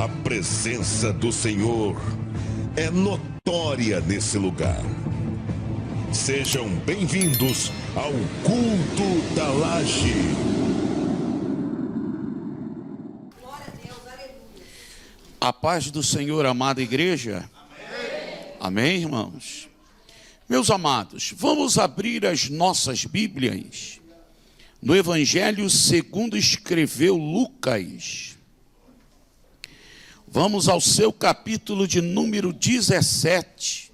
A presença do Senhor é notória nesse lugar. Sejam bem-vindos ao Culto da Laje. A paz do Senhor, amada igreja. Amém. Amém, irmãos? Meus amados, vamos abrir as nossas Bíblias no Evangelho segundo escreveu Lucas. Vamos ao seu capítulo de número 17.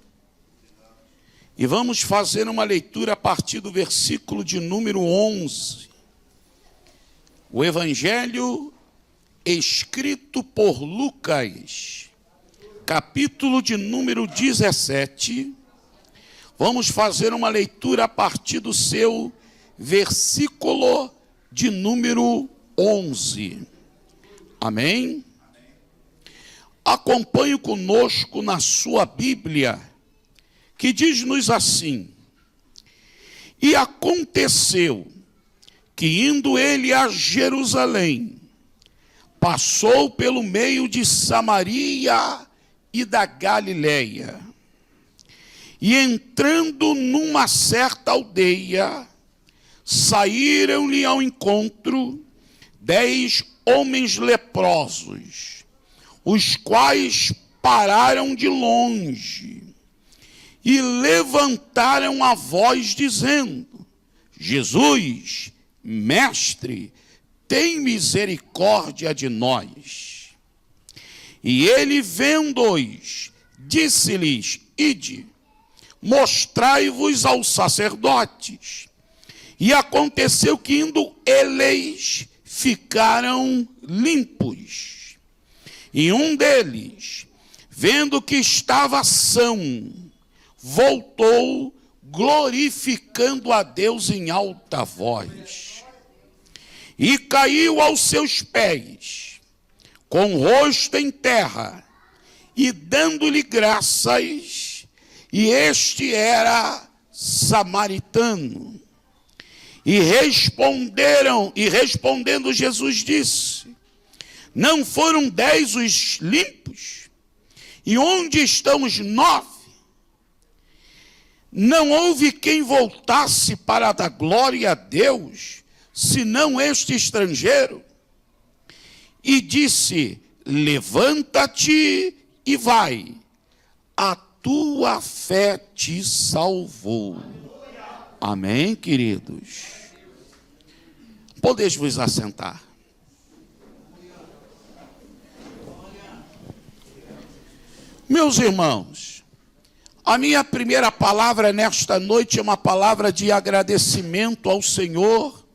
E vamos fazer uma leitura a partir do versículo de número 11. O Evangelho escrito por Lucas, capítulo de número 17. Vamos fazer uma leitura a partir do seu versículo de número 11. Amém? Acompanhe conosco na sua Bíblia, que diz-nos assim: E aconteceu que, indo ele a Jerusalém, passou pelo meio de Samaria e da Galileia. E entrando numa certa aldeia, saíram-lhe ao encontro 10 homens leprosos, os quais pararam de longe e levantaram a voz dizendo: Jesus, mestre, tem misericórdia de nós. E ele, vendo-os, disse-lhes: Ide, mostrai-vos aos sacerdotes. E aconteceu que, indo eles, ficaram limpos. E um deles, vendo que estava são, voltou, glorificando a Deus em alta voz. E caiu aos seus pés, com o rosto em terra, e dando-lhe graças, e este era samaritano. E respondendo Jesus disse: Não foram 10 os limpos? E onde estão os 9? Não houve quem voltasse para dar glória a Deus, senão este estrangeiro? E disse: Levanta-te e vai, a tua fé te salvou. Amém, queridos? Podeis vos assentar. Meus irmãos, a minha primeira palavra nesta noite é uma palavra de agradecimento ao Senhor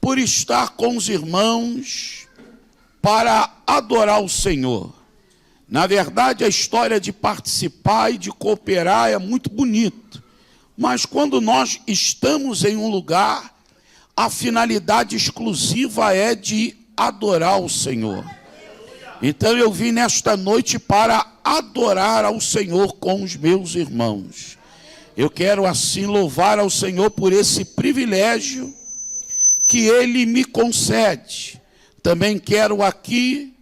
por estar com os irmãos para adorar o Senhor. Na verdade, a história de participar e de cooperar é muito bonito, mas quando nós estamos em um lugar, a finalidade exclusiva é de adorar o Senhor. Então eu vim nesta noite para adorar ao Senhor com os meus irmãos. Eu quero assim louvar ao Senhor por esse privilégio que Ele me concede. Também quero aqui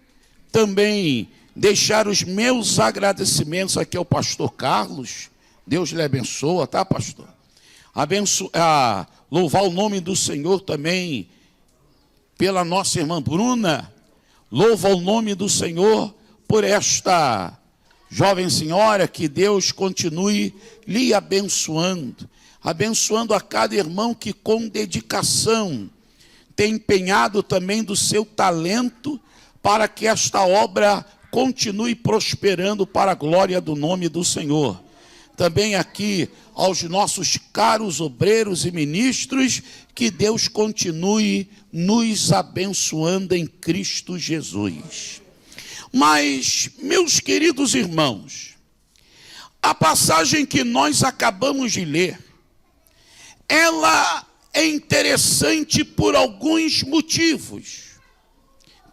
deixar os meus agradecimentos aqui ao pastor Carlos. Deus lhe abençoa, tá, pastor? Louvar o nome do Senhor também pela nossa irmã Bruna. Louva o nome do Senhor por esta jovem senhora, que Deus continue lhe abençoando. Abençoando a cada irmão que com dedicação tem empenhado também do seu talento para que esta obra continue prosperando para a glória do nome do Senhor. Também aqui aos nossos caros obreiros e ministros, que Deus continue nos abençoando em Cristo Jesus. Mas, meus queridos irmãos, a passagem que nós acabamos de ler, ela é interessante por alguns motivos.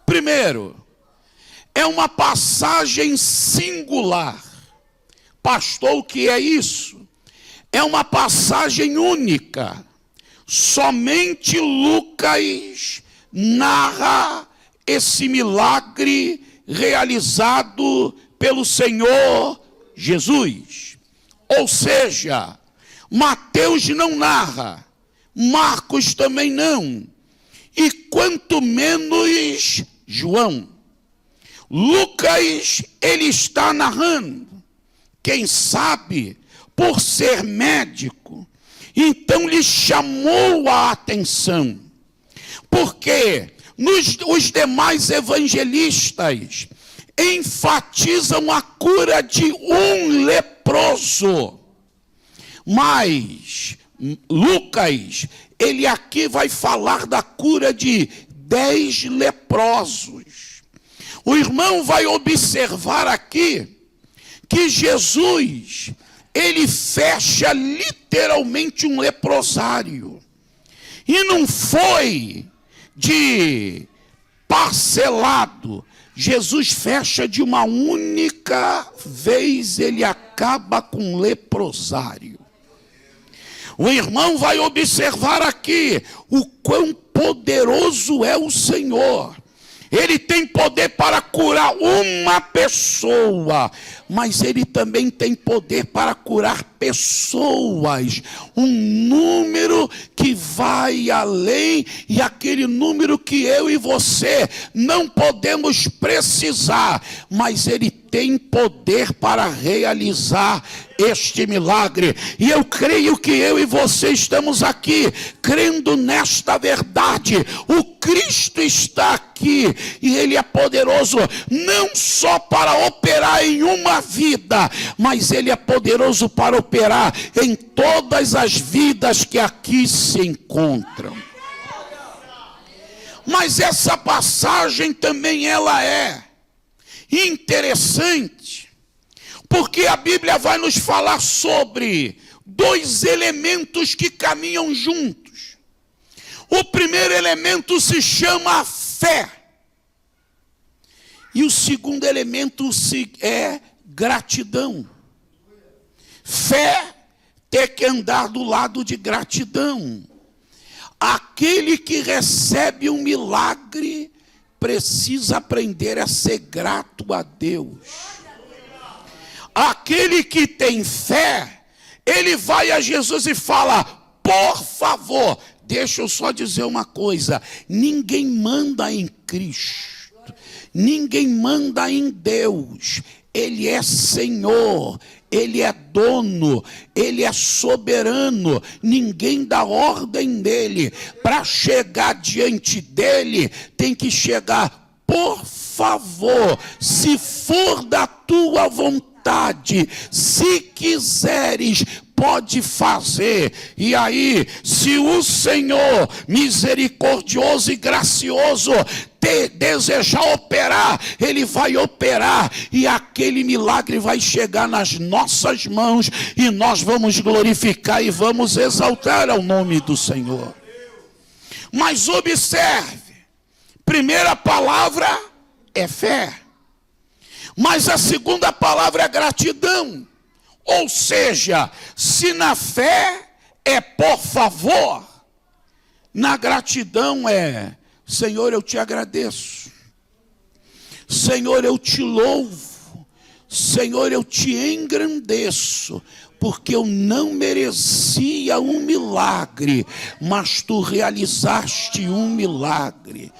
Primeiro, é uma passagem singular. Pastor, o que é isso? É uma passagem única. Somente Lucas narra esse milagre realizado pelo Senhor Jesus. Ou seja, Mateus não narra, Marcos também não, e quanto menos João. Lucas, ele está narrando, quem sabe, por ser médico, então lhe chamou a atenção, porque os demais evangelistas enfatizam a cura de um leproso, mas Lucas, ele aqui vai falar da cura de 10 leprosos. O irmão vai observar aqui que Jesus, ele fecha literalmente um leprosário. E não foi de parcelado. Jesus fecha de uma única vez, ele acaba com o leprosário. O irmão vai observar aqui o quão poderoso é o Senhor. Ele tem poder para curar uma pessoa, mas ele também tem poder para curar pessoas. Um número que vai além, e aquele número que eu e você não podemos precisar, mas ele tem poder para realizar este milagre. E eu creio que eu e você estamos aqui crendo nesta verdade. O Cristo está aqui e ele é poderoso não só para operar em uma vida, mas ele é poderoso para operar em todas as vidas que aqui se encontram. Mas essa passagem também ela é interessante, porque a Bíblia vai nos falar sobre dois elementos que caminham juntos. O primeiro elemento se chama fé, e o segundo elemento é gratidão. Fé tem que andar do lado de gratidão. Aquele que recebe um milagre precisa aprender a ser grato a Deus. Aquele que tem fé, ele vai a Jesus e fala: por favor, deixa eu só dizer uma coisa, ninguém manda em Cristo, ninguém manda em Deus. Ele é Senhor, ele é dono, ele é soberano, ninguém dá ordem nele. Para chegar diante dele, tem que chegar: por favor, se for da tua vontade, se quiseres, pode fazer. E aí, se o Senhor misericordioso e gracioso desejar operar, ele vai operar, e aquele milagre vai chegar nas nossas mãos, e nós vamos glorificar e vamos exaltar ao nome do Senhor. Mas observe, primeira palavra é fé, mas a segunda palavra é gratidão. Ou seja, se na fé é por favor, na gratidão é: Senhor, eu te agradeço. Senhor, eu te louvo. Senhor, eu te engrandeço, porque eu não merecia um milagre, mas tu realizaste um milagre.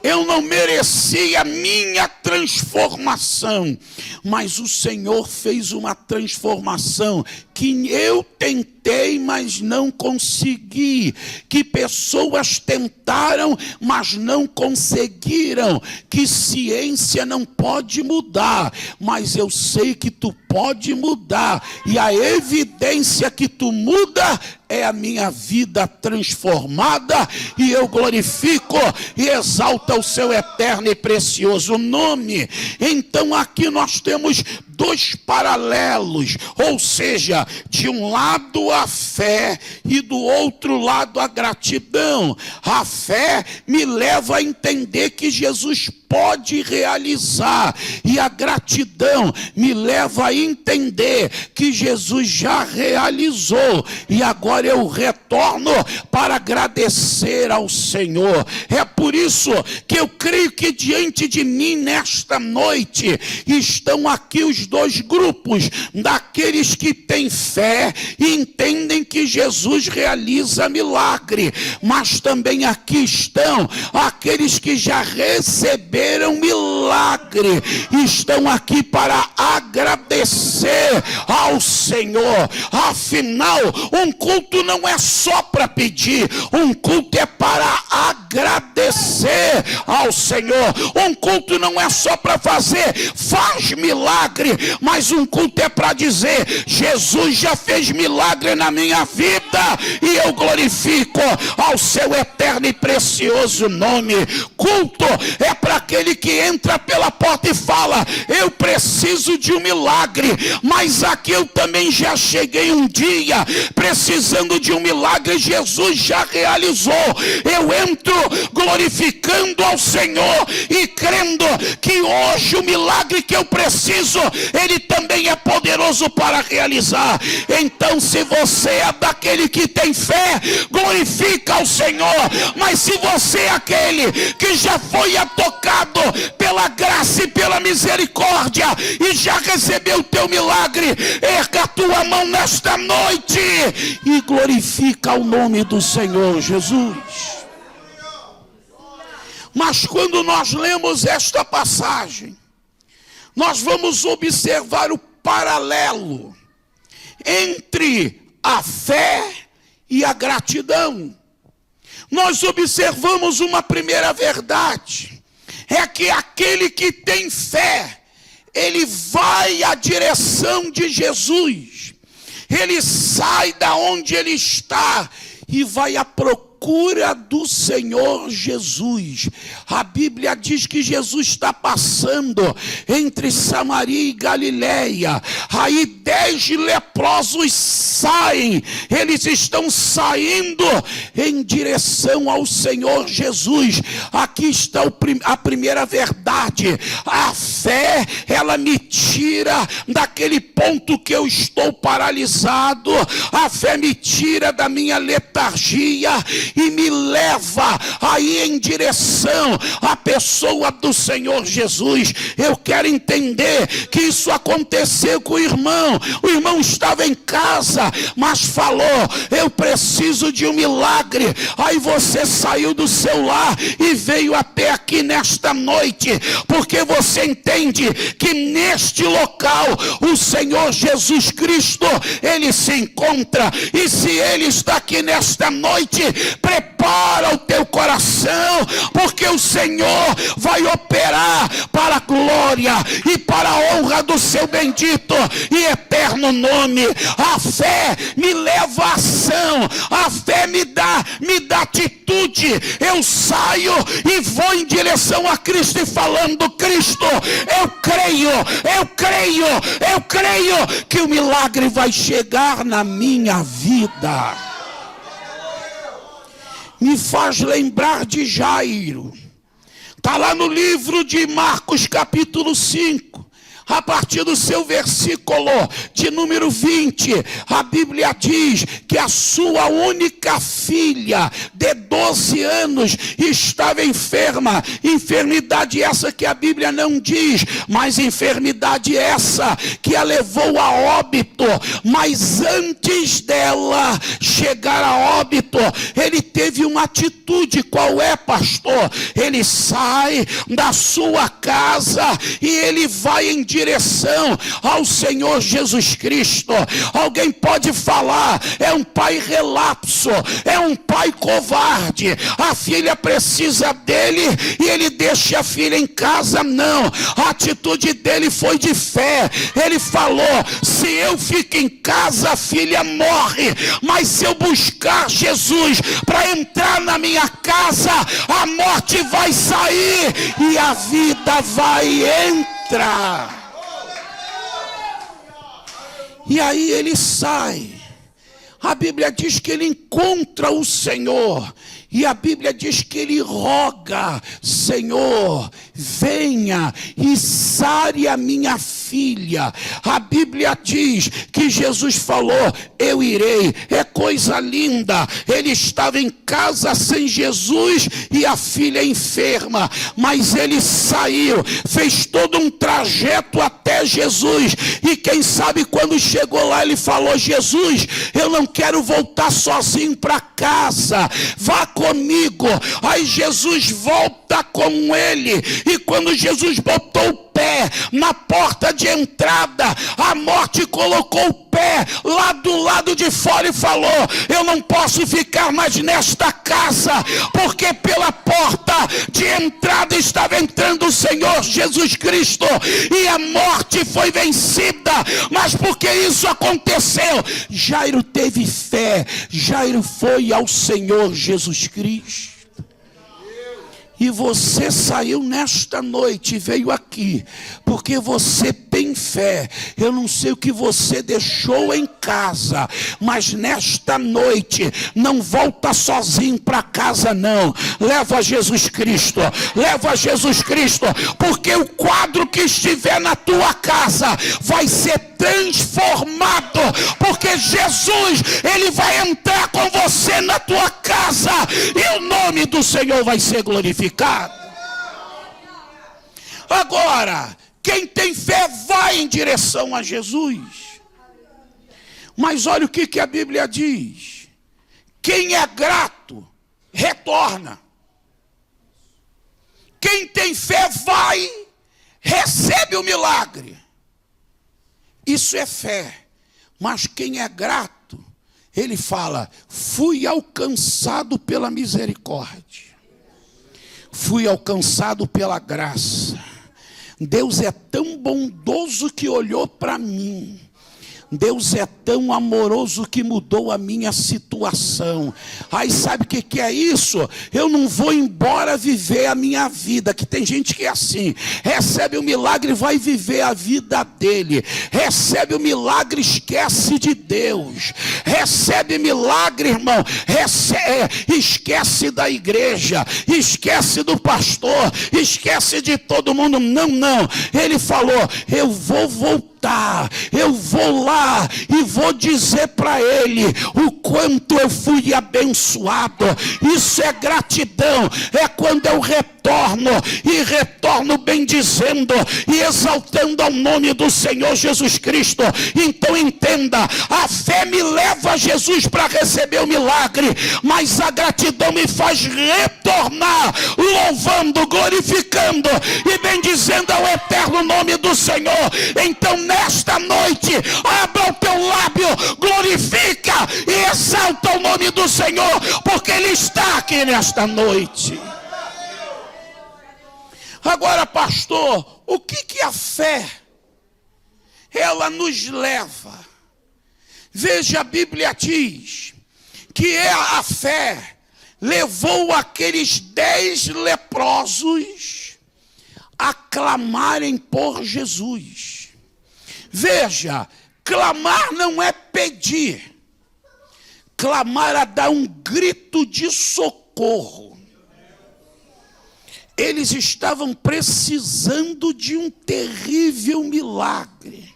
Eu não merecia a minha transformação, mas o Senhor fez uma transformação que eu tentei, mas não consegui, que pessoas tentaram, mas não conseguiram, que ciência não pode mudar, mas eu sei que tu pode mudar, e a evidência que tu muda é a minha vida transformada, e eu glorifico e exalto o seu eterno e precioso nome. Então aqui nós temos dois paralelos, ou seja, de um lado a fé e do outro lado a gratidão. A fé me leva a entender que Jesus pode realizar. E a gratidão me leva a entender que Jesus já realizou. E agora eu retorno para agradecer ao Senhor. É por isso que eu creio que diante de mim nesta noite estão aqui os dois grupos, daqueles que têm fé e entendem que Jesus realiza milagre, mas também aqui estão aqueles que já receberam milagre, estão aqui para agradecer ao Senhor. Afinal, um culto não é só para pedir, um culto é para agradecer ao Senhor. Um culto não é só para faz milagre, mas um culto é para dizer: Jesus já fez milagre na minha vida e eu glorifico ao seu eterno e precioso nome. Culto é para aquele que entra pela porta e fala: eu preciso de um milagre, mas aqui eu também já cheguei um dia precisando de um milagre, Jesus já realizou. Eu entro glorificando ao Senhor e crendo que hoje o milagre que eu preciso, Ele também é poderoso para realizar. Então, se você é daquele que tem fé, glorifica ao Senhor. Mas se você é aquele que já foi tocado pela graça e pela misericórdia e já recebeu o teu milagre, erga a tua mão nesta noite e glorifica o nome do Senhor Jesus. Mas quando nós lemos esta passagem, nós vamos observar o paralelo entre a fé e a gratidão. Nós observamos uma primeira verdade, é que aquele que tem fé, ele vai à direção de Jesus, ele sai da onde ele está e vai à procura do Senhor Jesus. A Bíblia diz que Jesus está passando entre Samaria e Galileia. Aí 10 leprosos saem, eles estão saindo em direção ao Senhor Jesus. Aqui está a primeira verdade: a fé, ela me tira daquele ponto que eu estou paralisado, a fé me tira da minha letargia e me leva aí em direção à pessoa do Senhor Jesus. Eu quero entender que isso aconteceu com o irmão. O irmão estava em casa, mas falou: eu preciso de um milagre. Aí você saiu do seu lar e veio até aqui nesta noite, porque você entende que neste local o Senhor Jesus Cristo, Ele se encontra. E se Ele está aqui nesta noite, prepara o teu coração, porque o Senhor vai operar para a glória e para a honra do seu bendito e eterno nome. A fé me leva à ação, a fé me dá atitude. Eu saio e vou em direção a Cristo e falando: Cristo, eu creio que o milagre vai chegar na minha vida. Me faz lembrar de Jairo. Está lá no livro de Marcos capítulo 5. A partir do seu versículo de número 20, a Bíblia diz que a sua única filha de 12 anos estava enferma. Enfermidade essa que a Bíblia não diz, mas enfermidade essa que a levou a óbito. Mas antes dela chegar a óbito, ele teve uma atitude. Qual é, pastor? Ele sai da sua casa e ele vai em direção ao Senhor Jesus Cristo. Alguém pode falar: é um pai relapso, é um pai covarde, a filha precisa dele e ele deixa a filha em casa. Não, a atitude dele foi de fé. Ele falou: se eu fico em casa, a filha morre, mas se eu buscar Jesus para entrar na minha casa, a morte vai sair e a vida vai entrar. E aí ele sai. A Bíblia diz que ele encontra o Senhor. E a Bíblia diz que ele roga: Senhor, venha e sare a minha filha. A Bíblia diz que Jesus falou: eu irei. É coisa linda. Ele estava em casa sem Jesus e a filha enferma, mas ele saiu, fez todo um trajeto até Jesus. E quem sabe quando chegou lá ele falou: Jesus, eu não quero voltar sozinho para casa, vá comigo. Aí Jesus volta com ele, e quando Jesus botou o pé na porta de entrada, a morte colocou o pé lá do lado de fora e falou: eu não posso ficar mais nesta casa, porque pela porta de entrada estava entrando o Senhor Jesus Cristo, e a morte foi vencida. Mas porque isso aconteceu? Jairo teve fé, Jairo foi ao Senhor Jesus Cristo. E você saiu nesta noite e veio aqui, porque você tem fé. Eu não sei o que você deixou em casa, mas nesta noite, não volta sozinho para casa não. Leva Jesus Cristo, leva Jesus Cristo, porque o quadro que estiver na tua casa vai ser transformado, porque Jesus, ele vai entrar com você na tua casa, e o nome do Senhor vai ser glorificado. Agora, quem tem fé vai em direção a Jesus. Mas olha o que a Bíblia diz: quem é grato, retorna. Quem tem fé vai, recebe o milagre. Isso é fé. Mas quem é grato, ele fala: fui alcançado pela misericórdia, fui alcançado pela graça. Deus é tão bondoso que olhou para mim. Deus é tão amoroso que mudou a minha situação. Aí sabe o que é isso? Eu não vou embora viver a minha vida, que tem gente que é assim: recebe o milagre e vai viver a vida dele. Recebe o milagre, esquece de Deus. Recebe milagre, irmão, esquece da igreja, esquece do pastor, esquece de todo mundo. Não, ele falou: eu vou voltar, eu vou lá e vou dizer para ele o quanto eu fui abençoado. Isso é gratidão. É quando eu retorno, e retorno bendizendo e exaltando ao nome do Senhor Jesus Cristo. Então entenda, a fé me leva a Jesus para receber o milagre, mas a gratidão me faz retornar, louvando, glorificando e bendizendo ao eterno nome do Senhor. Então nesta noite, abra o teu lábio, glorifica e exalta o nome do Senhor, porque Ele está aqui nesta noite. Agora, pastor, o que a fé, ela nos leva? Veja, a Bíblia diz que a fé levou aqueles 10 leprosos a clamarem por Jesus. Veja, clamar não é pedir. Clamar é dar um grito de socorro. Eles estavam precisando de um terrível milagre.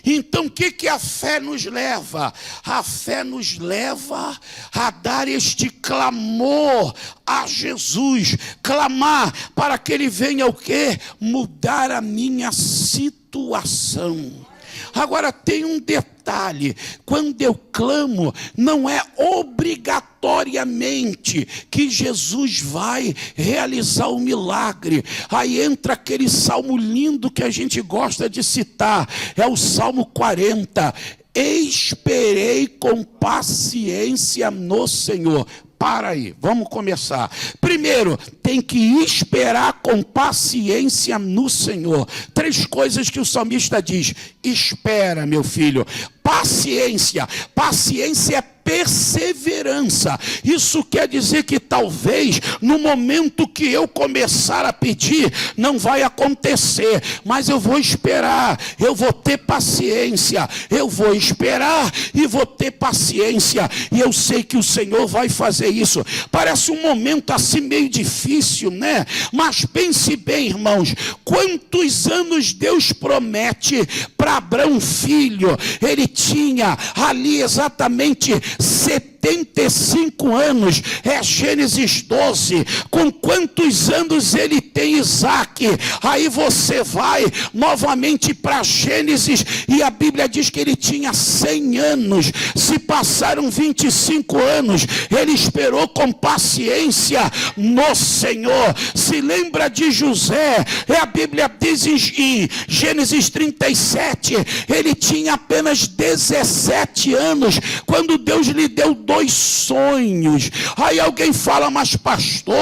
Então o que a fé nos leva? A fé nos leva a dar este clamor a Jesus. Clamar para que Ele venha o quê? Mudar a minha situação. Agora tem um detalhe: quando eu clamo, não é obrigatoriamente que Jesus vai realizar o milagre. Aí entra aquele salmo lindo que a gente gosta de citar, é o Salmo 40. Esperei com paciência no Senhor. Para aí, vamos começar. Primeiro, tem que esperar com paciência no Senhor. 3 coisas que o salmista diz: espera, meu filho. Paciência. Paciência é perseverança. Isso quer dizer que talvez no momento que eu começar a pedir, não vai acontecer, mas eu vou esperar, eu vou ter paciência, eu vou esperar e vou ter paciência, e eu sei que o Senhor vai fazer isso. Parece um momento assim meio difícil, né? Mas pense bem, irmãos, quantos anos Deus promete para Abraão filho? Ele tinha ali exatamente 75 anos, é Gênesis 12. Com quantos anos ele tem Isaac? Aí você vai novamente para Gênesis e a Bíblia diz que ele tinha 100 anos. Se passaram 25 anos, ele esperou com paciência no Senhor. Se lembra de José? A Bíblia diz em Gênesis 37, ele tinha apenas 17 anos, quando Deus lhe deu 2 sonhos. Aí alguém fala: mas pastor,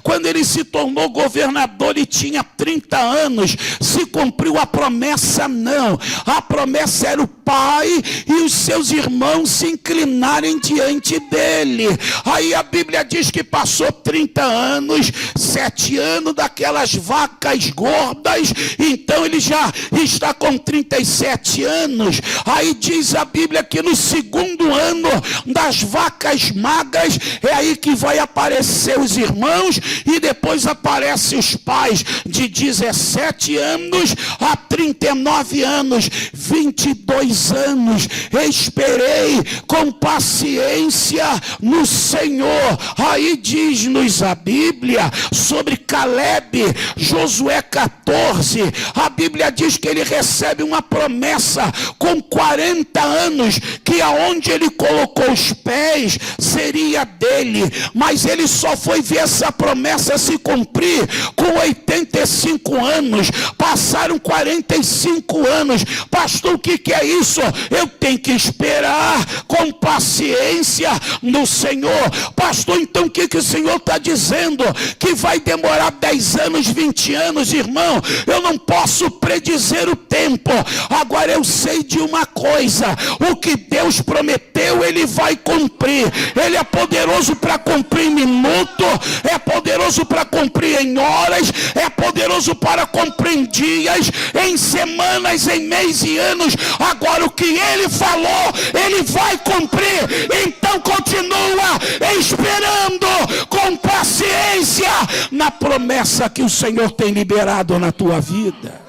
quando ele se tornou governador e tinha 30 anos, se cumpriu a promessa? Não, a promessa era o pai e os seus irmãos se inclinarem diante dele. Aí a Bíblia diz que passou 30 anos, 7 anos daquelas vacas gordas, então ele já está com 37 anos. Aí diz a Bíblia que no segundo ano das vacas magras, é aí que vai aparecer os irmãos, e depois aparecem os pais de 17 anos a 39 anos, 22 anos. Esperei com paciência no Senhor. Aí diz-nos a Bíblia sobre Caleb, Josué 14, a Bíblia diz que ele recebe uma promessa com 40 anos, que aonde ele colocou os pés seria dele, mas ele só foi ver essa promessa se cumprir com 85 anos. Passaram 45 anos. Pastor, o que é isso? Eu tenho que esperar com paciência no Senhor. Pastor, então o que o Senhor está dizendo? Que vai demorar 10 anos, 20 anos, irmão? Eu não posso predizer o tempo. Agora eu sei de uma coisa: o que Deus prometeu, Ele vai cumprir. Ele é poderoso para cumprir em minuto, é poderoso para cumprir em horas, é poderoso para cumprir em dias, em semanas, em meses e anos. Agora o que Ele falou, Ele vai cumprir. Então continua esperando com paciência na promessa que o Senhor tem liberado na tua vida.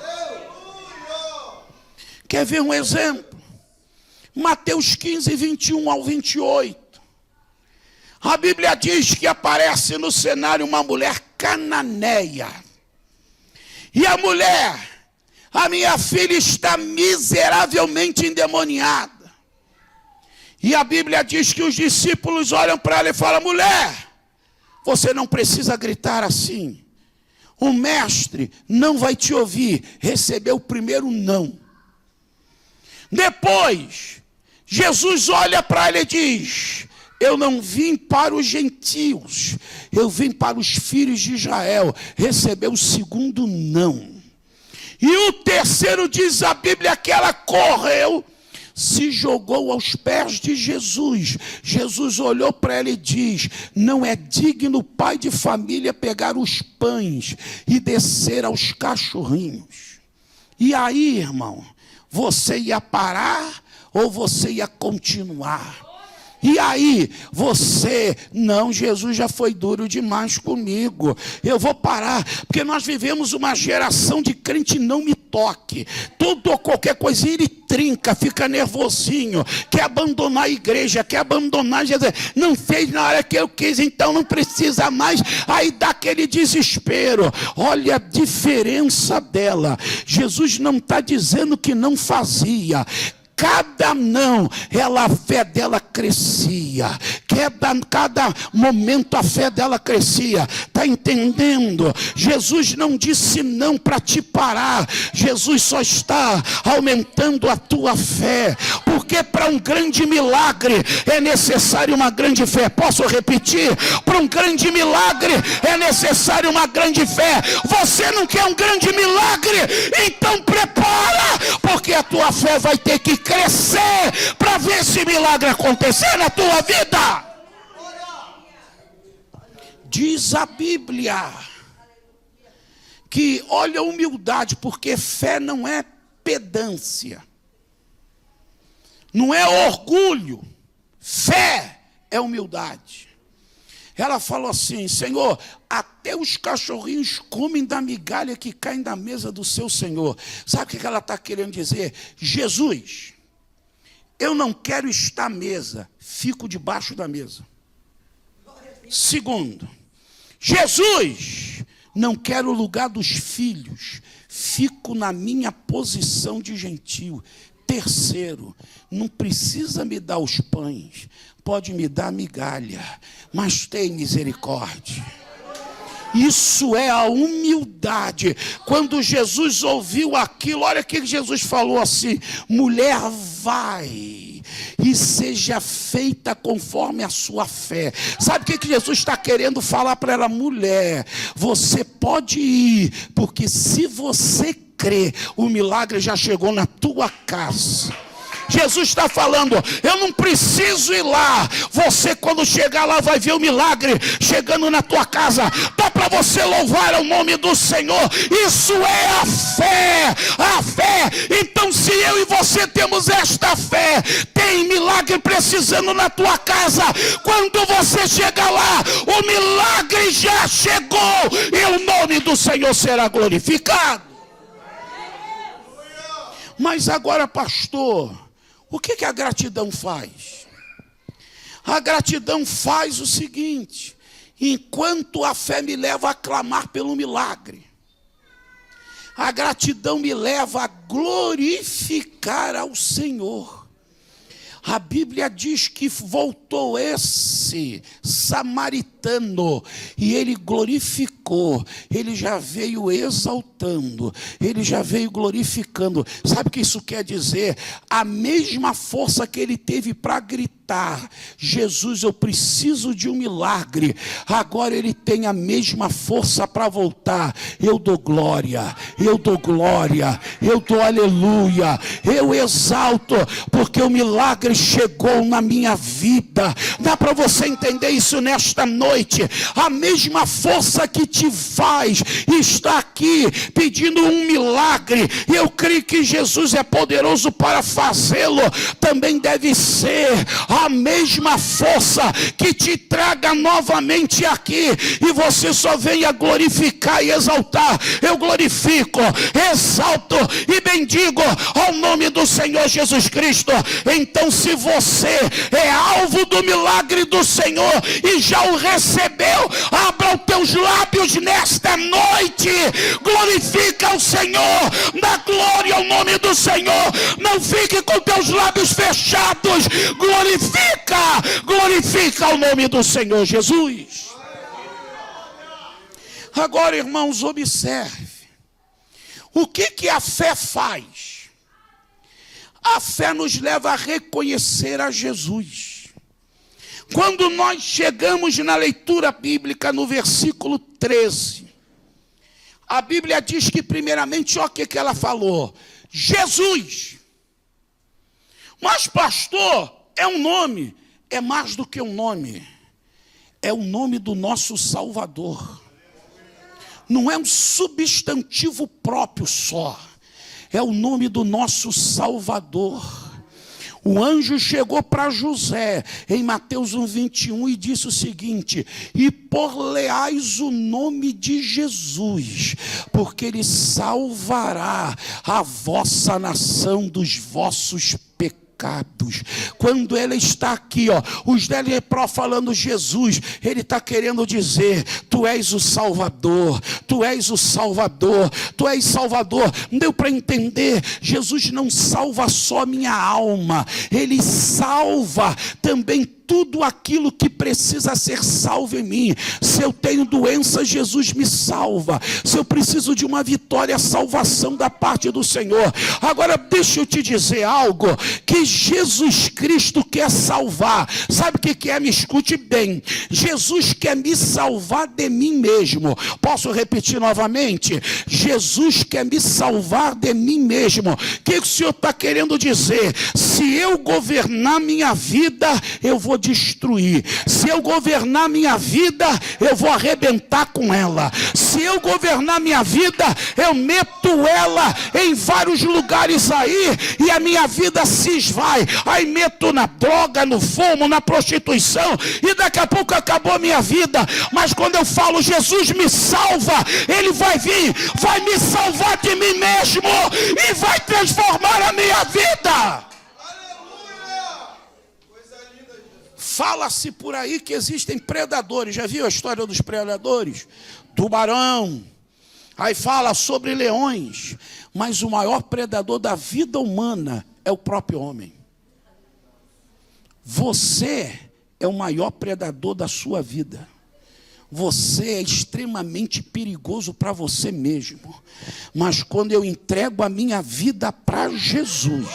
Quer ver um exemplo? Mateus 15, 21 ao 28. A Bíblia diz que aparece no cenário uma mulher cananeia. E a mulher: a minha filha está miseravelmente endemoniada. E a Bíblia diz que os discípulos olham para ela e falam: mulher, você não precisa gritar assim. O mestre não vai te ouvir. Recebeu o primeiro não. Depois, Jesus olha para ela e diz: eu não vim para os gentios, eu vim para os filhos de Israel. Recebeu o segundo não. E o terceiro, diz a Bíblia, que ela correu, se jogou aos pés de Jesus. Jesus olhou para ela e diz: não é digno o pai de família pegar os pães e descer aos cachorrinhos. E aí, irmão, você ia parar ou você ia continuar? E aí, você: não, Jesus já foi duro demais comigo, eu vou parar. Porque nós vivemos uma geração de crente não me toque. Tudo ou qualquer coisinha ele trinca, fica nervosinho, quer abandonar a igreja, quer abandonar Jesus. Não fez na hora que eu quis, então não precisa mais. Aí dá aquele desespero. Olha a diferença dela. Jesus não está dizendo que não fazia. Cada não, a fé dela crescia. Cada momento a fé dela crescia. Está está entendendo? Jesus não disse não para te parar. Jesus só está aumentando a tua fé. Porque para um grande milagre é necessário uma grande fé. Posso repetir? Para um grande milagre é necessário uma grande fé. Você não quer um grande milagre? Então prepara, porque a tua fé vai ter que crescer para ver esse milagre acontecer na tua vida. Diz a Bíblia que, olha a humildade, porque fé não é pedância, não é orgulho, fé é humildade. Ela falou assim: Senhor, até os cachorrinhos comem da migalha que cai da mesa do seu Senhor. Sabe o que ela está querendo dizer? Jesus, eu não quero estar à mesa, fico debaixo da mesa. Segundo, Jesus, não quero o lugar dos filhos, fico na minha posição de gentil. Terceiro, não precisa me dar os pães, pode me dar migalha, mas tem misericórdia. Isso é a humildade. Quando Jesus ouviu aquilo, olha o que Jesus falou assim: mulher, vai e seja feita conforme a sua fé. Sabe o que Jesus está querendo falar para ela? Mulher, você pode ir, porque se você crer, o milagre já chegou na tua casa. Jesus está falando, eu não preciso ir lá. Você, quando chegar lá, vai ver o milagre chegando na tua casa. Dá para você louvar o nome do Senhor. Isso é a fé. A fé. Então, se eu e você temos esta fé, tem milagre precisando na tua casa. Quando você chegar lá, o milagre já chegou e o nome do Senhor será glorificado. Mas agora, pastor, o que a gratidão faz? A gratidão faz o seguinte: enquanto a fé me leva a clamar pelo milagre, a gratidão me leva a glorificar ao Senhor. A Bíblia diz que voltou esse samaritano e ele glorificou, ele já veio exaltando, ele já veio glorificando. Sabe o que isso quer dizer? A mesma força que ele teve para gritar: Jesus, eu preciso de um milagre, agora ele tem a mesma força para voltar: eu dou glória, eu dou glória, eu dou aleluia, eu exalto, porque o milagre chegou na minha vida. Dá para você entender isso nesta noite? A mesma força que te faz estar aqui pedindo um milagre, eu creio que Jesus é poderoso para fazê-lo, também deve ser a mesma força que te traga novamente aqui, e você só venha glorificar e exaltar. Eu glorifico, exalto e bendigo ao nome do Senhor Jesus Cristo. Então, se você é alvo do milagre do Senhor e já o recebeu, abra os teus lábios nesta noite, glorifica o Senhor, dá glória ao nome do Senhor. Não fique com teus lábios fechados, glorifica o nome do Senhor Jesus. Agora, irmãos, observe o que a fé faz. A fé nos leva a reconhecer a Jesus. Quando nós chegamos na leitura bíblica, no versículo 13, a Bíblia diz que primeiramente, olha o que ela falou: Jesus. Mas pastor, é um nome. É mais do que um nome. É o nome do nosso Salvador. Não é um substantivo próprio só. É o nome do nosso Salvador. O anjo chegou para José em Mateus 1:21 e disse o seguinte: e por-lhe-ás o nome de Jesus, porque ele salvará a vossa nação dos vossos pecados. Quando ele está aqui, os Lepró falando Jesus, ele está querendo dizer: tu és o Salvador, tu és o Salvador, tu és Salvador. Não deu para entender? Jesus não salva só minha alma, ele salva também tudo aquilo que precisa ser salvo em mim. Se eu tenho doença, Jesus me salva. Se eu preciso de uma vitória, salvação da parte do Senhor. Agora deixa eu te dizer algo, que Jesus Cristo quer salvar. Sabe o que é? Me escute bem. Jesus quer me salvar de mim mesmo. Posso repetir novamente? Jesus quer me salvar de mim mesmo. O que o Senhor está querendo dizer? Se eu governar minha vida, eu vou destruir. Se eu governar minha vida, eu vou arrebentar com ela. Se eu governar minha vida, eu meto ela em vários lugares aí, e a minha vida se esvai. Aí meto na droga, no fumo, na prostituição, e daqui a pouco acabou a minha vida. Mas quando eu falo Jesus me salva, Ele vai vir, vai me salvar de mim mesmo e vai transformar a minha vida. Fala-se por aí que existem predadores. Já viu a história dos predadores? Tubarão. Aí fala sobre leões. Mas o maior predador da vida humana é o próprio homem. Você é o maior predador da sua vida. Você é extremamente perigoso para você mesmo. Mas quando eu entrego a minha vida para Jesus,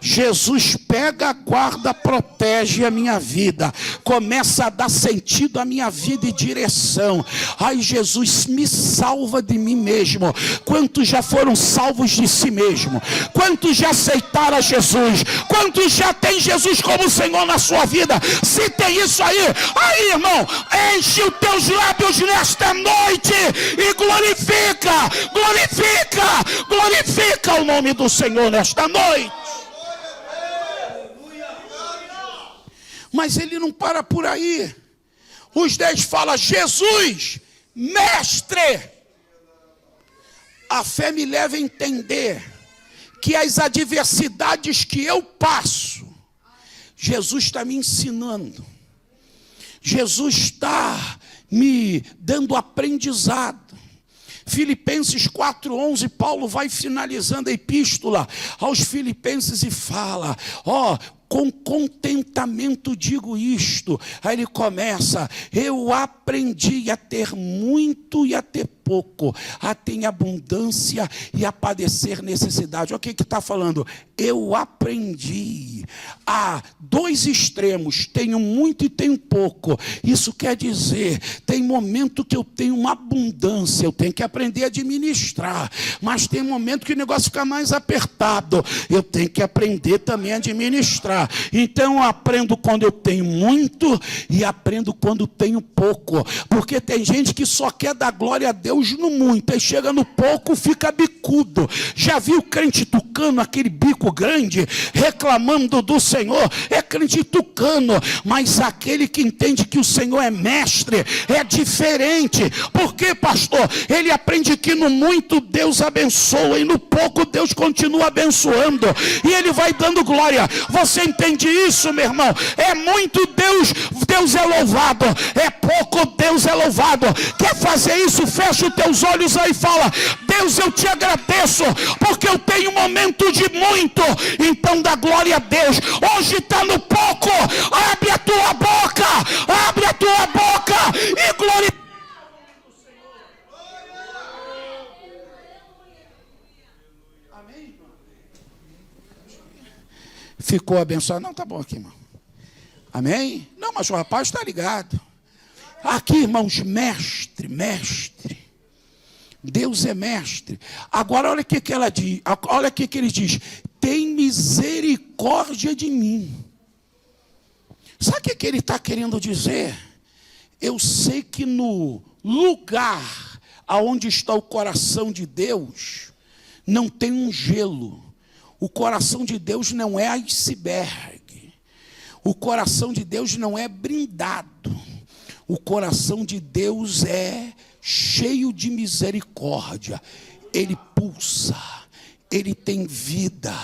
Jesus pega, guarda, protege a minha vida, começa a dar sentido à minha vida e direção. Ai, Jesus me salva de mim mesmo. Quantos já foram salvos de si mesmo? Quantos já aceitaram a Jesus? Quantos já tem Jesus como Senhor na sua vida? Se tem isso aí, irmão, enche os teus lábios nesta noite e glorifica o nome do Senhor nesta noite. Mas ele não para por aí. Os 10 falam: Jesus, mestre. A fé me leva a entender que as adversidades que eu passo, Jesus está me ensinando. Jesus está me dando aprendizado. Filipenses 4:11, Paulo vai finalizando a epístola aos Filipenses e fala: com contentamento digo isto. Aí ele começa: eu aprendi a ter muito e a ter pouco, a ter abundância e a padecer necessidade. Olha o que está falando. Eu aprendi a 2 extremos, tenho muito e tenho pouco. Isso quer dizer, tem momento que eu tenho uma abundância, eu tenho que aprender a administrar. Mas tem momento que o negócio fica mais apertado, eu tenho que aprender também a administrar. Então eu aprendo quando eu tenho muito e aprendo quando tenho pouco. Porque tem gente que só quer dar glória a Deus no muito, aí chega no pouco, fica bicudo. Já viu crente tucano, aquele bico grande, reclamando do Senhor? É crente tucano. Mas aquele que entende que o Senhor é mestre é diferente. Por quê, pastor? Ele aprende que no muito Deus abençoa e no pouco Deus continua abençoando, e ele vai dando glória. Você entende isso, meu irmão? É muito Deus é louvado, é pouco Deus é louvado. Quer fazer isso? Fecha os teus olhos aí e fala: Deus, eu te agradeço porque eu tenho um momento de muito, então dá glória a Deus. Hoje está no pouco, abre a tua boca e glorifica. Amém? Ficou abençoado? Não, tá bom aqui, irmão. Amém? Não, mas o rapaz está ligado. Aqui, irmãos, mestre. Deus é mestre. Agora olha o que ela diz. Olha o que ele diz: tem misericórdia de mim. Sabe o que ele está querendo dizer? Eu sei que no lugar aonde está o coração de Deus não tem um gelo. O coração de Deus não é iceberg. O coração de Deus não é blindado. O coração de Deus é cheio de misericórdia. Ele pulsa, ele tem vida.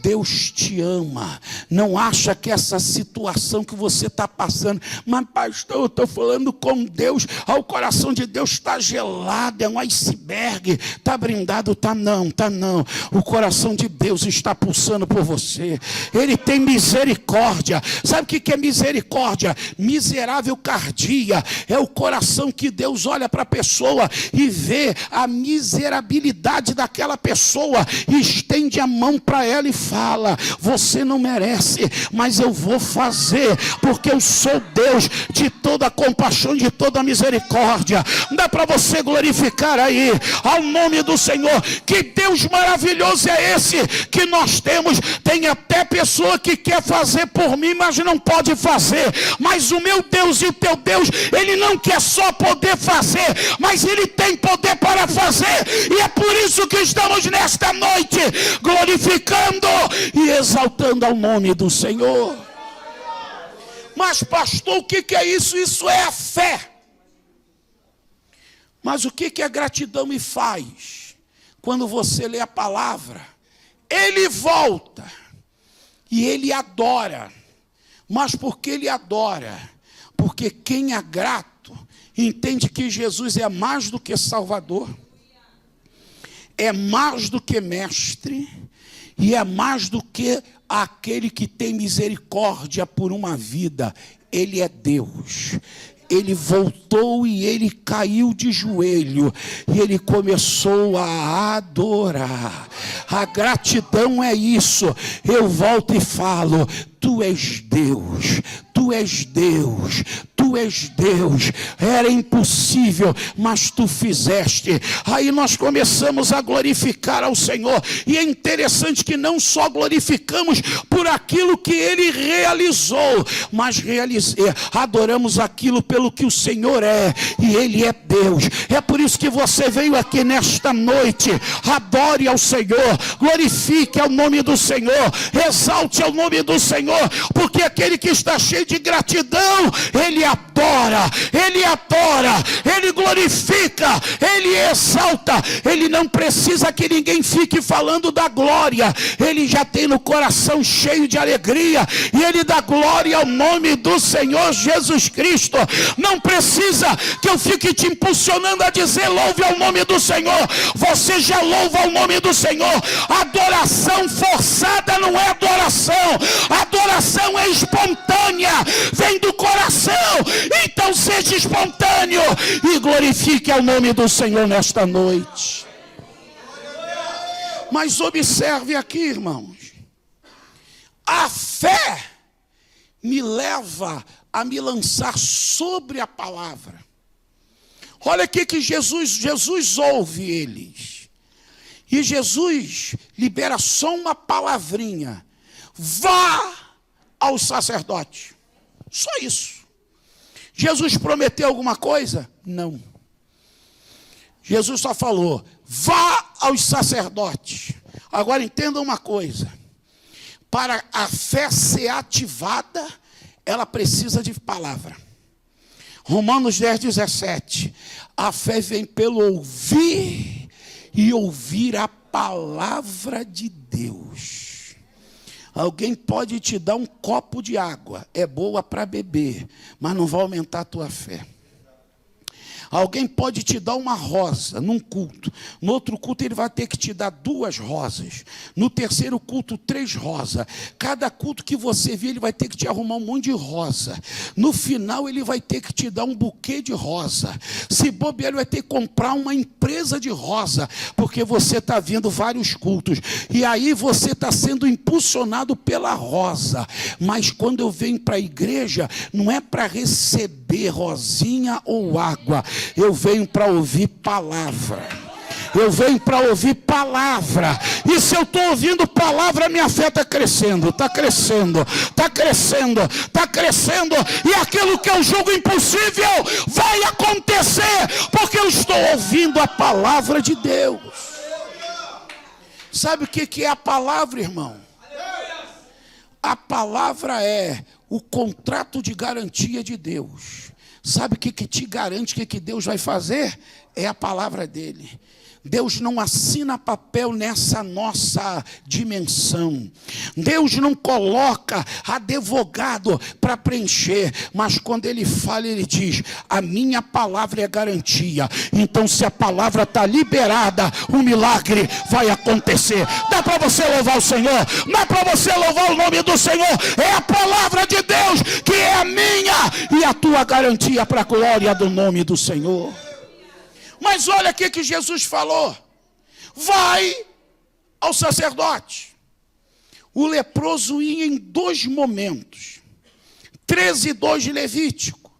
Deus te ama. Não acha que essa situação que você está passando, mas pastor, eu estou falando com Deus, o coração de Deus está gelado, é um iceberg, está brindado, está não. O coração de Deus está pulsando por você. Ele tem misericórdia. Sabe o que é misericórdia? Miserável cardia. É o coração que Deus olha para a pessoa e vê a miserabilidade daquela pessoa e estende a mão para ela e fala: você não merece, mas eu vou fazer, porque eu sou Deus de toda a compaixão, de toda a misericórdia. Dá para você glorificar aí ao nome do Senhor. Que Deus maravilhoso é esse que nós temos. Tem até pessoa que quer fazer por mim, mas não pode fazer. Mas o meu Deus e o teu Deus, Ele não quer só poder fazer, mas Ele tem poder para fazer. E é por isso que estamos nesta noite glorificando e exaltando ao nome do Senhor. Mas pastor, o que é isso? Isso é a fé. Mas o que a gratidão me faz? Quando você lê a palavra, ele volta e ele adora. Mas por que ele adora? Porque quem é grato entende que Jesus é mais do que Salvador, é mais do que mestre, e é mais do que aquele que tem misericórdia por uma vida. Ele é Deus. Ele voltou e ele caiu de joelho e ele começou a adorar. A gratidão é isso. Eu volto e falo: tu és Deus, tu és Deus, tu és Deus. Era impossível, mas tu fizeste. Aí nós começamos a glorificar ao Senhor. E é interessante que não só glorificamos por aquilo que Ele realizou, mas adoramos aquilo pelo que o Senhor é. E Ele é Deus. É por isso que você veio aqui nesta noite. Adore ao Senhor, glorifique ao nome do Senhor, exalte ao nome do Senhor. Porque aquele que está cheio de gratidão, ele adora, ele glorifica, ele exalta. Ele não precisa que ninguém fique falando da glória. Ele já tem no coração cheio de alegria e ele dá glória ao nome do Senhor Jesus Cristo. Não precisa que eu fique te impulsionando a dizer louve ao nome do Senhor. Você já louva ao nome do Senhor. Adoração forçada não é adoração. Adoração é espontânea, vem do coração. Então seja espontâneo e glorifique ao nome do Senhor nesta noite. Mas observe aqui, irmãos, a fé me leva a me lançar sobre a palavra. Olha aqui que Jesus ouve eles. E Jesus libera só uma palavrinha: vá aos sacerdotes. Só isso. Jesus prometeu alguma coisa? Não. Jesus só falou: vá aos sacerdotes. Agora entenda uma coisa: para a fé ser ativada, ela precisa de palavra. Romanos 10:17. A fé vem pelo ouvir e ouvir a palavra de Deus. Alguém pode te dar um copo de água, é boa para beber, mas não vai aumentar a tua fé. Alguém pode te dar uma rosa num culto. No outro culto ele vai ter que te dar 2 rosas. No terceiro culto 3 rosas. Cada culto que você vir ele vai ter que te arrumar um monte de rosa. No final ele vai ter que te dar um buquê de rosa. Se bobear ele vai ter que comprar uma empresa de rosa. Porque você está vindo vários cultos. E aí você está sendo impulsionado pela rosa. Mas quando eu venho para a igreja, não é para receber rosinha ou água. Eu venho para ouvir palavra. Eu venho para ouvir palavra. E se eu estou ouvindo palavra, minha fé está crescendo, está crescendo, está crescendo, está crescendo. E aquilo que eu julgo impossível vai acontecer, porque eu estou ouvindo a palavra de Deus. Sabe o que é a palavra, irmão? A palavra é o contrato de garantia de Deus. Sabe o que te garante que Deus vai fazer? É a palavra dele. Deus não assina papel nessa nossa dimensão. Deus não coloca advogado para preencher, mas quando Ele fala, Ele diz: a minha palavra é garantia. Então, se a palavra está liberada, o milagre vai acontecer. Dá para você louvar o Senhor? Dá para você louvar o nome do Senhor? É a palavra de Deus que é a minha e a tua garantia para a glória do nome do Senhor. Mas olha o que Jesus falou: vai ao sacerdote. O leproso ia em 2 momentos. 13:2 de Levítico.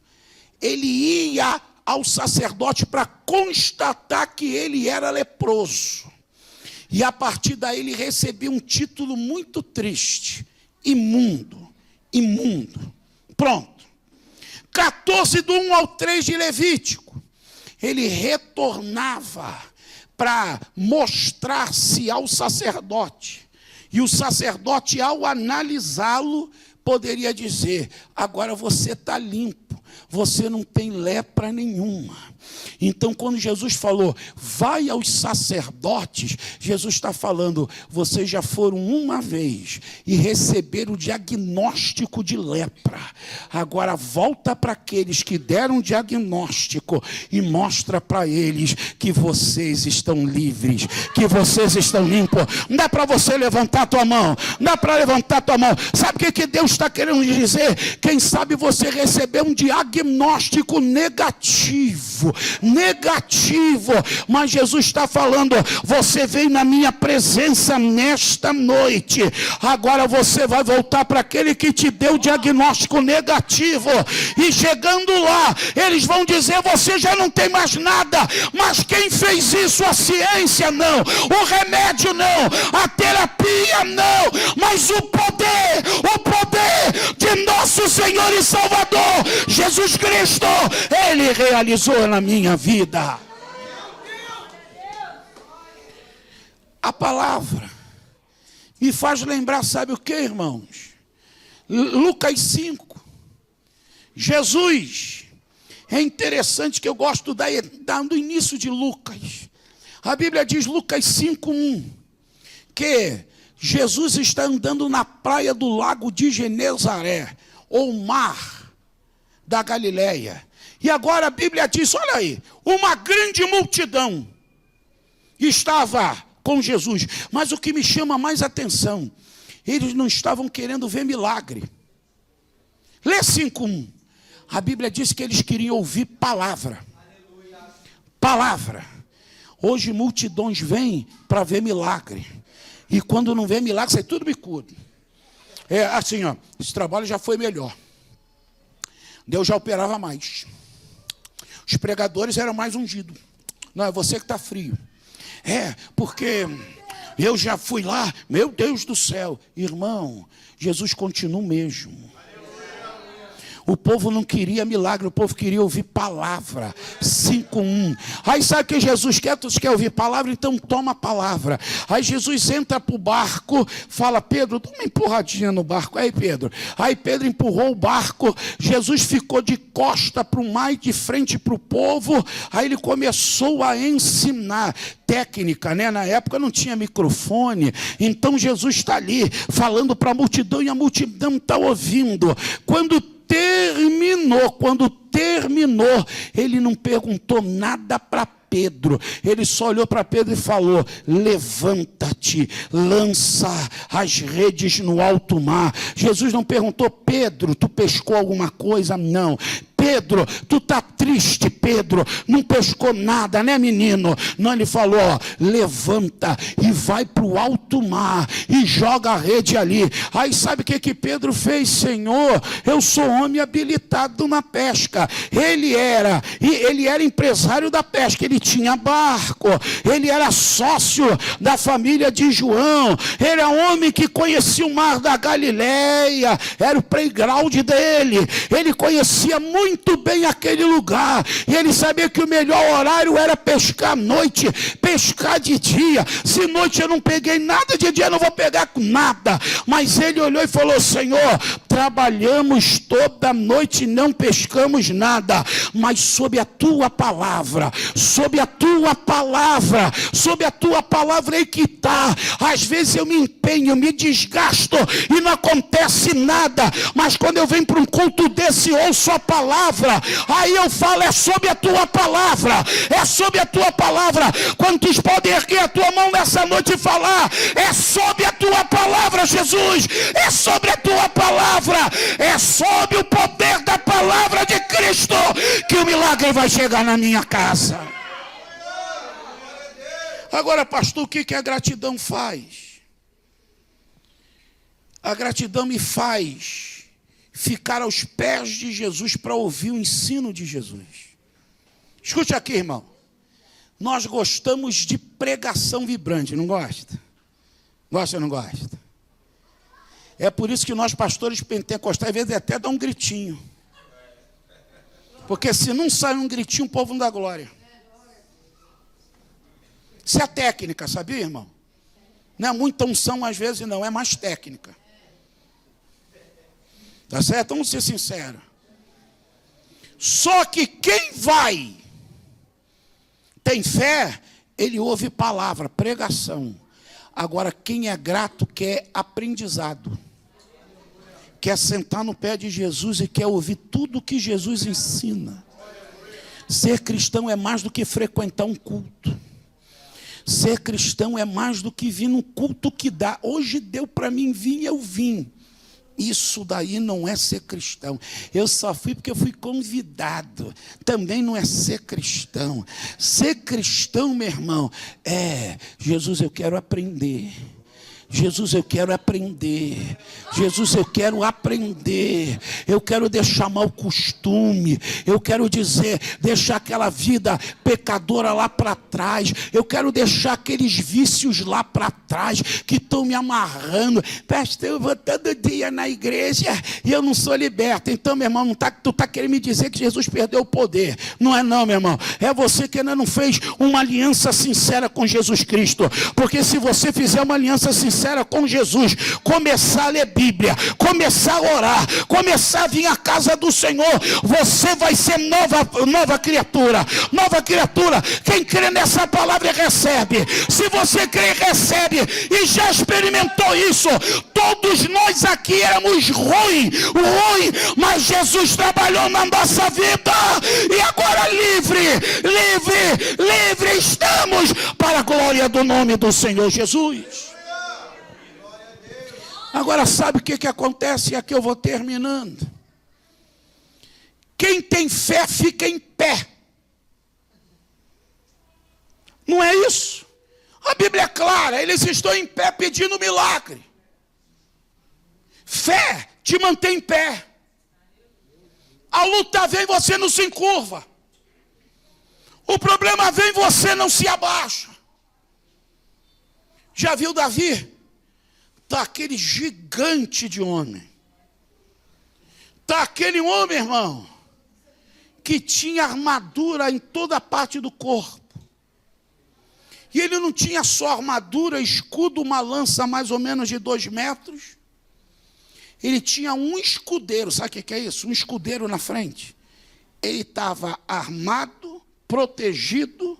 Ele ia ao sacerdote para constatar que ele era leproso. E a partir daí ele recebia um título muito triste: imundo, imundo. Pronto. 14 do 1 ao 3 de Levítico. Ele retornava para mostrar-se ao sacerdote. E o sacerdote, ao analisá-lo, poderia dizer: agora você está limpo, você não tem lepra nenhuma. Então, quando Jesus falou, vai aos sacerdotes, Jesus está falando, vocês já foram uma vez e receberam o diagnóstico de lepra. Agora volta para aqueles que deram o diagnóstico e mostra para eles que vocês estão livres, que vocês estão limpos. Não dá para você levantar a tua mão, não dá para levantar a tua mão. Sabe o que Deus está querendo dizer? Quem sabe você recebeu um diagnóstico negativo, mas Jesus está falando, você veio na minha presença nesta noite, agora você vai voltar para aquele que te deu o diagnóstico negativo, e chegando lá, eles vão dizer, você já não tem mais nada, mas quem fez isso? A ciência não, o remédio não, a terapia não, mas o poder de nosso Senhor e Salvador, Jesus Cristo, Ele realizou na minha vida. A palavra me faz lembrar, sabe o que, irmãos? Lucas 5. Jesus, é interessante que eu gosto do início de Lucas. A Bíblia diz, Lucas 5:1, que Jesus está andando na praia do lago de Genezaré, ou mar da Galileia. E agora a Bíblia diz, olha aí, uma grande multidão estava com Jesus. Mas o que me chama mais atenção, eles não estavam querendo ver milagre. Lê 5:1. A Bíblia diz que eles queriam ouvir palavra. Palavra. Hoje multidões vêm para ver milagre. E quando não vê milagre, sai tudo bicudo. É assim, ó, esse trabalho já foi melhor. Deus já operava mais. Os pregadores eram mais ungidos. Não, é você que está frio. É, porque eu já fui lá, meu Deus do céu. Irmão, Jesus continua o mesmo. O povo não queria milagre, o povo queria ouvir palavra. 5:1. Aí sabe o que Jesus quer? Tu quer ouvir palavra? Então toma a palavra. Aí Jesus entra para o barco, fala, Pedro, dá uma empurradinha no barco. Aí Pedro empurrou o barco, Jesus ficou de costa para o mar e de frente para o povo. Aí ele começou a ensinar técnica, né? Na época não tinha microfone, então Jesus está ali falando para a multidão e a multidão está ouvindo. Quando terminou, ele não perguntou nada para Pedro, ele só olhou para Pedro e falou, levanta-te, lança as redes no alto mar. Jesus não perguntou, Pedro, tu pescou alguma coisa? Não. Pedro, tu tá triste, Pedro, não pescou nada, né, menino? Não, ele falou, ó, levanta e vai para o alto mar e joga a rede ali. Aí sabe o que Pedro fez? Senhor, eu sou homem habilitado na pesca. Ele era empresário da pesca, ele tinha barco, ele era sócio da família de João, ele era homem que conhecia o mar da Galileia, era o playground dele, ele conhecia muito bem aquele lugar, e ele sabia que o melhor horário era pescar à noite. pescar de dia. Se noite eu não peguei nada, de dia eu não vou pegar nada. Mas ele olhou e falou: Senhor, trabalhamos toda noite e não pescamos nada, mas sob a tua palavra, sob a tua palavra, sob a tua palavra é que está. Às vezes eu me empenho, me desgasto e não acontece nada, mas quando eu venho para um culto desse, ouço a palavra, aí eu falo: é sob a tua palavra, é sob a tua palavra. Quantos podem erguer a tua mão nessa noite e falar: é sob a tua palavra, Jesus, é sobre a tua palavra, é sob o poder da palavra de Cristo que o milagre vai chegar na minha casa. Agora, pastor, o que a gratidão faz? A gratidão me faz ficar aos pés de Jesus para ouvir o ensino de Jesus. Escute aqui, irmão. Nós gostamos de pregação vibrante, não gosta? Gosta ou não gosta? É por isso que nós, pastores pentecostais, às vezes até dá um gritinho. Porque se não sai um gritinho, o povo não dá glória. Isso é técnica, sabia, irmão? Não é muita unção às vezes, não, é mais técnica. Tá certo? Vamos ser sinceros. Só que quem vai, tem fé, ele ouve palavra, pregação. Agora, quem é grato quer aprendizado. Quer sentar no pé de Jesus e quer ouvir tudo que Jesus ensina. Ser cristão é mais do que frequentar um culto. Ser cristão é mais do que vir num culto que dá. Hoje deu para mim vir e eu vim. Isso daí não é ser cristão. Eu só fui porque eu fui convidado. Também não é ser cristão. Ser cristão, meu irmão, é: Jesus, eu quero aprender. Jesus, eu quero aprender. Jesus, eu quero aprender. Eu quero deixar mau costume. Eu quero deixar aquela vida pecadora lá para trás. Eu quero deixar aqueles vícios lá para trás que estão me amarrando. Pastor, eu vou todo dia na igreja e eu não sou liberto. Então, meu irmão, tu está querendo me dizer que Jesus perdeu o poder. Não é não, meu irmão. É você que ainda não fez uma aliança sincera com Jesus Cristo. Porque se você fizer uma aliança sincera com Jesus, começar a ler Bíblia, começar a orar, começar a vir à casa do Senhor, você vai ser nova criatura. Nova criatura. Quem crê nessa palavra recebe. Se você crê, recebe. E já experimentou isso. Todos nós aqui éramos ruins, mas Jesus trabalhou na nossa vida e agora livre estamos para a glória do nome do Senhor Jesus. Agora sabe o que acontece? E aqui eu vou terminando. Quem tem fé fica em pé. Não é isso? A Bíblia é clara, eles estão em pé pedindo milagre. Fé te mantém em pé. A luta vem, você não se encurva. O problema vem, você não se abaixa. Já viu Davi? Está aquele gigante de homem. Está aquele homem, irmão, que tinha armadura em toda a parte do corpo. E ele não tinha só armadura, escudo, uma lança mais ou menos de 2 metros. Ele tinha um escudeiro. Sabe o que é isso? Um escudeiro na frente. Ele estava armado, protegido,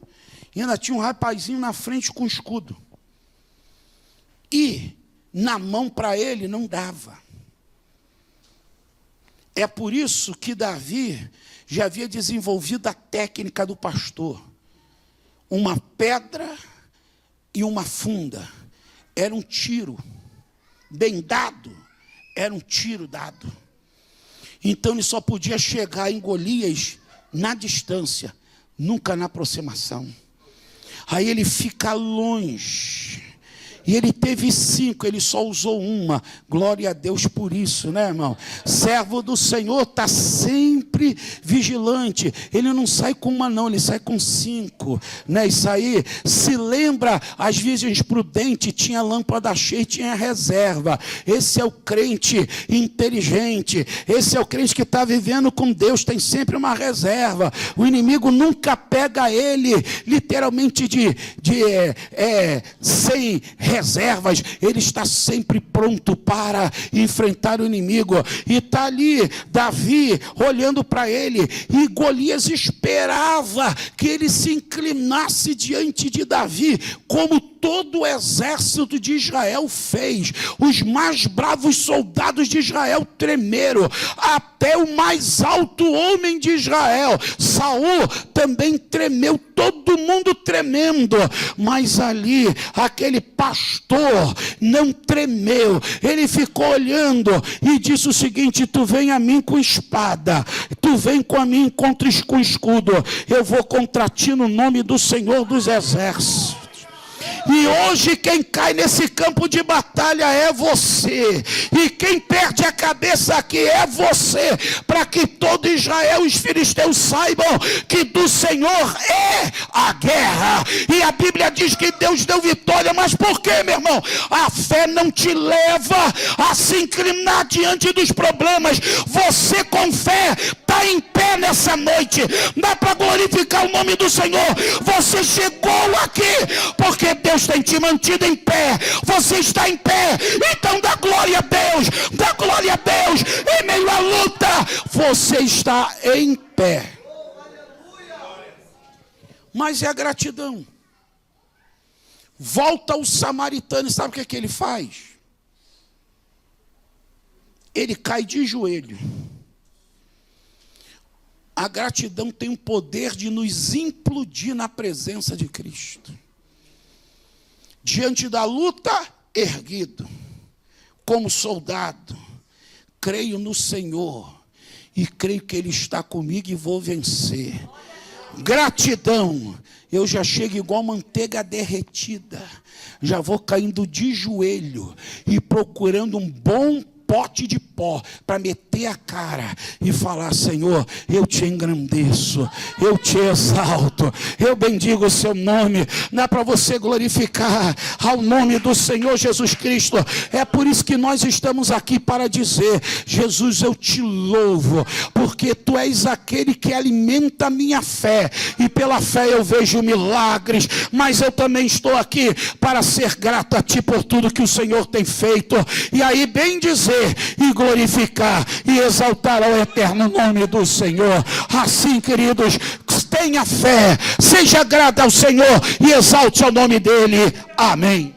e ainda tinha um rapazinho na frente com escudo. E na mão para ele não dava. É por isso que Davi já havia desenvolvido a técnica do pastor. Uma pedra e uma funda. Era um tiro bem dado. Era um tiro dado. Então ele só podia chegar em Golias na distância, nunca na aproximação. Aí ele fica longe. E ele teve 5, ele só usou uma. Glória a Deus por isso, né, irmão? Servo do Senhor está sempre vigilante. Ele não sai com uma não, ele sai com 5, né? Isso aí, se lembra, as virgens prudentes, tinha lâmpada cheia e tinha reserva. Esse é o crente inteligente. Esse é o crente que está vivendo com Deus, tem sempre uma reserva. O inimigo nunca pega ele, literalmente, sem reservas. Ele está sempre pronto para enfrentar o inimigo. E está ali Davi olhando para ele, e Golias esperava que ele se inclinasse diante de Davi, como todo o exército de Israel fez. Os mais bravos soldados de Israel tremeram, até o mais alto homem de Israel, Saul, também tremeu, todo mundo tremendo. Mas ali, aquele pastor não tremeu, ele ficou olhando e disse o seguinte: tu vem a mim com espada, tu vem com a mim com escudo, eu vou contra ti no nome do Senhor dos Exércitos. E hoje quem cai nesse campo de batalha é você. E quem perde a cabeça aqui é você. Para que todo Israel e os filisteus saibam que do Senhor é a guerra. E a Bíblia diz que Deus deu vitória. Mas por quê, meu irmão? A fé não te leva a se inclinar diante dos problemas. Você com fé está em pé nessa noite. Dá para glorificar o nome do Senhor. Você chegou aqui porque Deus tem te mantido em pé. Você está em pé, então dá glória a Deus, dá glória a Deus. Em meio à luta, você está em pé. Mas é a gratidão. Volta o samaritano, e sabe o que ele faz? Ele cai de joelho. A gratidão tem o poder de nos implodir na presença de Cristo. Diante da luta, erguido, como soldado, creio no Senhor, e creio que Ele está comigo e vou vencer. Gratidão, eu já chego igual manteiga derretida, já vou caindo de joelho e procurando um bom pote de pó para meter a cara e falar: Senhor, eu te engrandeço, eu te exalto, eu bendigo o seu nome. Dá para você glorificar ao nome do Senhor Jesus Cristo. É por isso que nós estamos aqui, para dizer: Jesus, eu te louvo, porque tu és aquele que alimenta a minha fé, e pela fé eu vejo milagres. Mas eu também estou aqui para ser grato a ti por tudo que o Senhor tem feito, e aí bem dizer e glorificar e exaltar ao eterno nome do Senhor. Assim, queridos, tenha fé, seja grato ao Senhor e exalte o nome dele. Amém.